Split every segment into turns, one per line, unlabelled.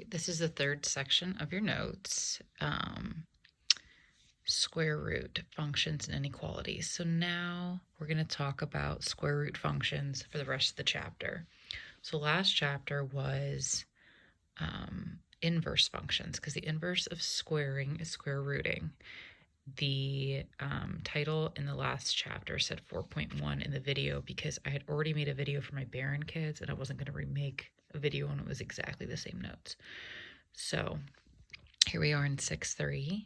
this is the third section of your notes, square root functions and inequalities. So now we're going to talk about square root functions for the rest of the chapter. So last chapter was inverse functions, because the inverse of squaring is square rooting. The title in the last chapter said 4.1 in the video because I had already made a video for my Barron kids and I wasn't going to remake a video when it was exactly the same notes. So here we are in 6.3,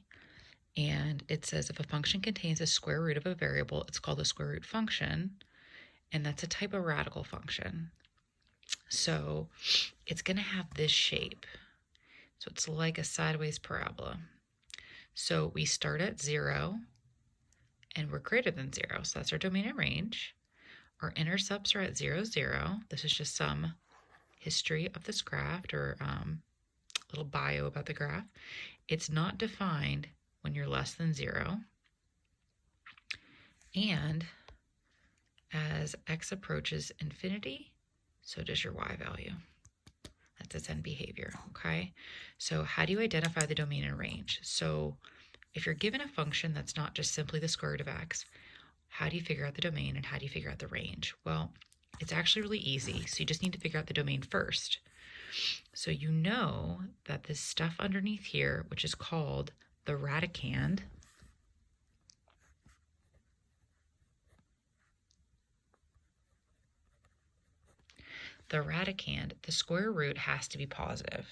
and it says if a function contains a square root of a variable, it's called a square root function, and that's a type of radical function. So it's going to have this shape. So it's like a sideways parabola. So we start at 0, and we're greater than 0. So that's our domain and range. Our intercepts are at 0, 0. This is just some history of this graph, or a little bio about the graph. It's not defined when you're less than 0. And as x approaches infinity, so does your y value. That's its end behavior, okay? So how do you identify the domain and range? So if you're given a function that's not just simply the square root of x, how do you figure out the domain and how do you figure out the range? Well, it's actually really easy. So you just need to figure out the domain first. So you know that this stuff underneath here, which is called the radicand, the square root has to be positive.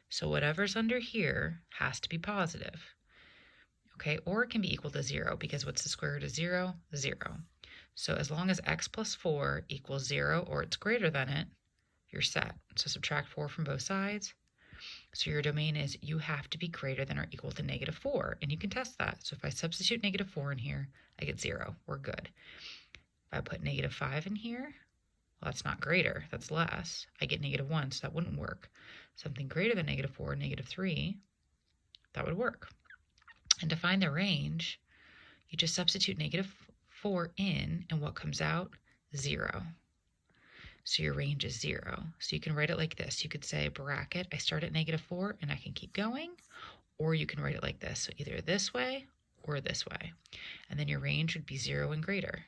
So whatever's under here has to be positive. Okay, or it can be equal to 0, because what's the square root of 0? 0. So as long as x plus 4 equals 0 or it's greater than it, you're set. So subtract 4 from both sides. So your domain is you have to be greater than or equal to -4, and you can test that. So if I substitute -4 in here, I get 0. We're good. If I put -5 in here, well, that's not greater, that's less. I get -1, so that wouldn't work. Something greater than -4, -3, that would work. And to find the range, you just substitute -4 in, and what comes out? 0. So your range is 0. So you can write it like this. You could say bracket, I start at -4 and I can keep going, or you can write it like this. So either this way or this way. And then your range would be 0 and greater.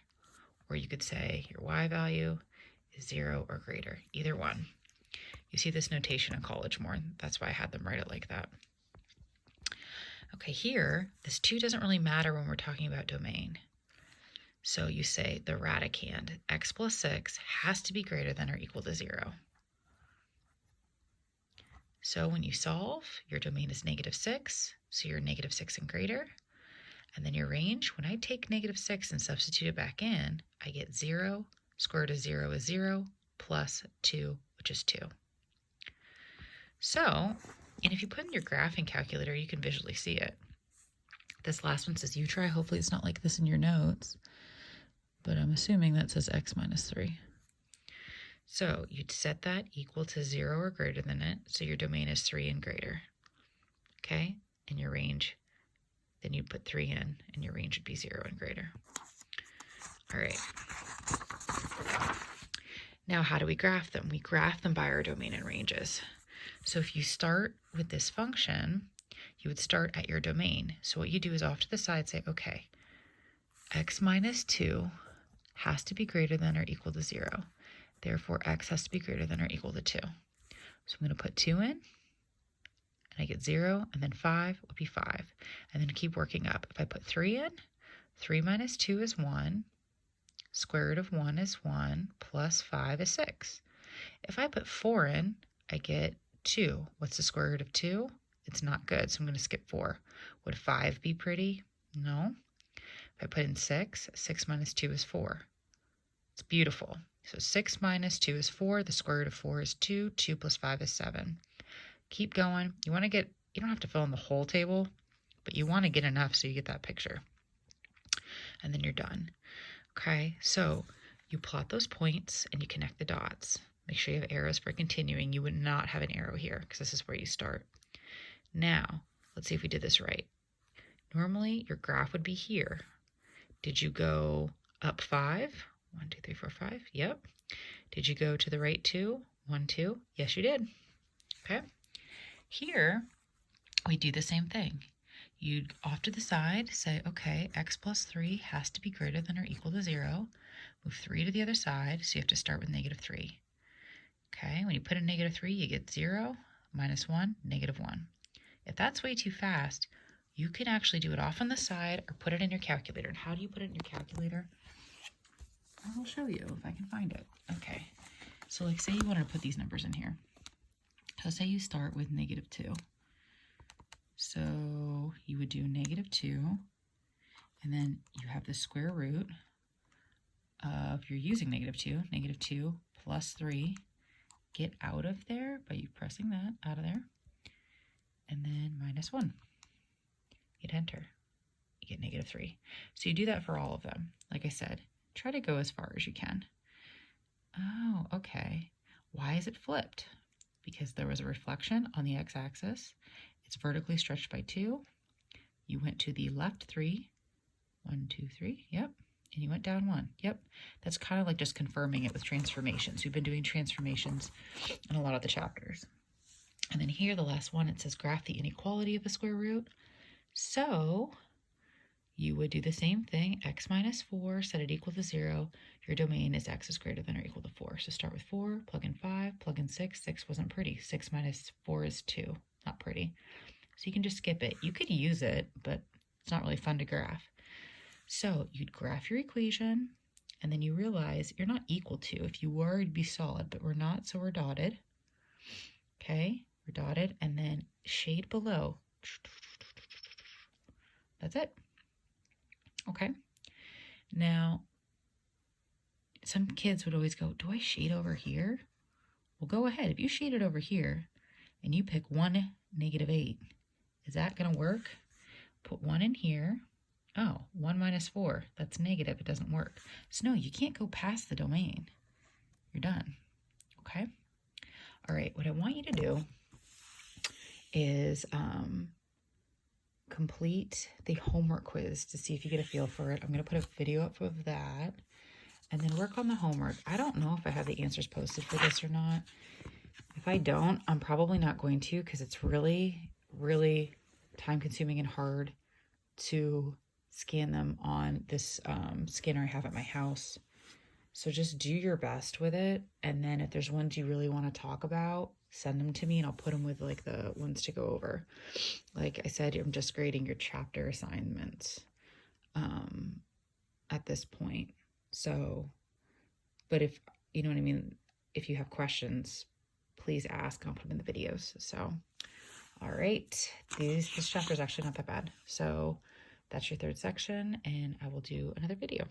Or you could say your y value is 0 or greater, either one. You see this notation in college more, that's why I had them write it like that. Okay, here, this 2 doesn't really matter when we're talking about domain. So you say the radicand, x plus 6, has to be greater than or equal to 0. So when you solve, your domain is -6, so you're -6 and greater. And then your range, when I take -6 and substitute it back in, I get 0, square root of 0 is 0, plus 2, which is 2. So, and if you put in your graphing calculator, you can visually see it. This last one says you try. Hopefully it's not like this in your notes, but I'm assuming that says x minus 3. So you'd set that equal to 0 or greater than it, so your domain is 3 and greater. Okay, and your range, then you'd put 3 in, and your range would be 0 and greater. All right. Now how do we graph them? We graph them by our domain and ranges. So if you start with this function, you would start at your domain. So what you do is off to the side say, okay, x minus 2 has to be greater than or equal to 0. Therefore, x has to be greater than or equal to 2. So I'm going to put 2 in, and I get 0, and then 5 would be 5. And then keep working up. If I put 3 in, 3 minus 2 is 1. Square root of 1 is 1, plus 5 is 6. If I put 4 in, I get 2. What's the square root of 2? It's not good, so I'm going to skip 4. Would 5 be pretty? No. If I put in 6, 6 minus 2 is 4. It's beautiful. So 6 minus 2 is 4. The square root of 4 is 2. 2 plus 5 is 7. Keep going. You want to get, you don't have to fill in the whole table, but you want to get enough so you get that picture. And then you're done. Okay, so you plot those points and you connect the dots. Make sure you have arrows for continuing. You would not have an arrow here because this is where you start. Now, let's see if we did this right. Normally, your graph would be here. Did you go up 5? 1, 2, 3, 4, 5. Yep. Did you go to the right 2? 1, 2. Yes, you did. Okay. Here, we do the same thing. You'd off to the side say, okay, x plus 3 has to be greater than or equal to 0. Move 3 to the other side, so you have to start with negative 3. Okay, when you put in negative 3, you get 0, minus 1, negative 1. If that's way too fast, you can actually do it off on the side or put it in your calculator. And how do you put it in your calculator? I will show you if I can find it. Okay, so like say you wanted to put these numbers in here. So say you start with negative 2. So you would do negative 2, and then you have the square root of, you're using negative 2 plus 3. Get out of there by you pressing that out of there, and then minus 1. Hit enter. You get negative 3. So you do that for all of them. Like I said, try to go as far as you can. Oh, okay. Why is it flipped? Because there was a reflection on the x-axis. It's vertically stretched by 2. You went to the left 3. 1, 2, 3. Yep. And you went down 1. Yep. That's kind of like just confirming it with transformations. We've been doing transformations in a lot of the chapters. And then here, the last one, it says graph the inequality of a square root. So you would do the same thing. X minus 4, set it equal to 0. Your domain is x is greater than or equal to 4. So start with 4, plug in 5, plug in 6. 6 wasn't pretty. 6 minus 4 is 2. Not pretty. So you can just skip it. You could use it, but it's not really fun to graph. So you'd graph your equation, and then you realize you're not equal to. If you were, it'd be solid, but we're not, so we're dotted. Okay, we're dotted, and then shade below. That's it. Okay. Now, some kids would always go, do I shade over here? Well, go ahead. If you shade it over here, and you pick 1, negative 8, is that going to work? Put 1 in here. Oh, 1 minus 4, that's negative, it doesn't work. So no, you can't go past the domain. You're done, okay? All right, what I want you to do is complete the homework quiz to see if you get a feel for it. I'm gonna put a video up of that, and then work on the homework. I don't know if I have the answers posted for this or not. If I don't, I'm probably not going to, because it's really, really time-consuming and hard to scan them on this scanner I have at my house. So just do your best with it, and then if there's ones you really want to talk about, send them to me and I'll put them with like the ones to go over. Like I said, I'm just grading your chapter assignments at this point. So, but if you know what I mean, if you have questions, please ask. I'll put them in the videos. So all right, this chapter is actually not that bad. So that's your third section, and I will do another video.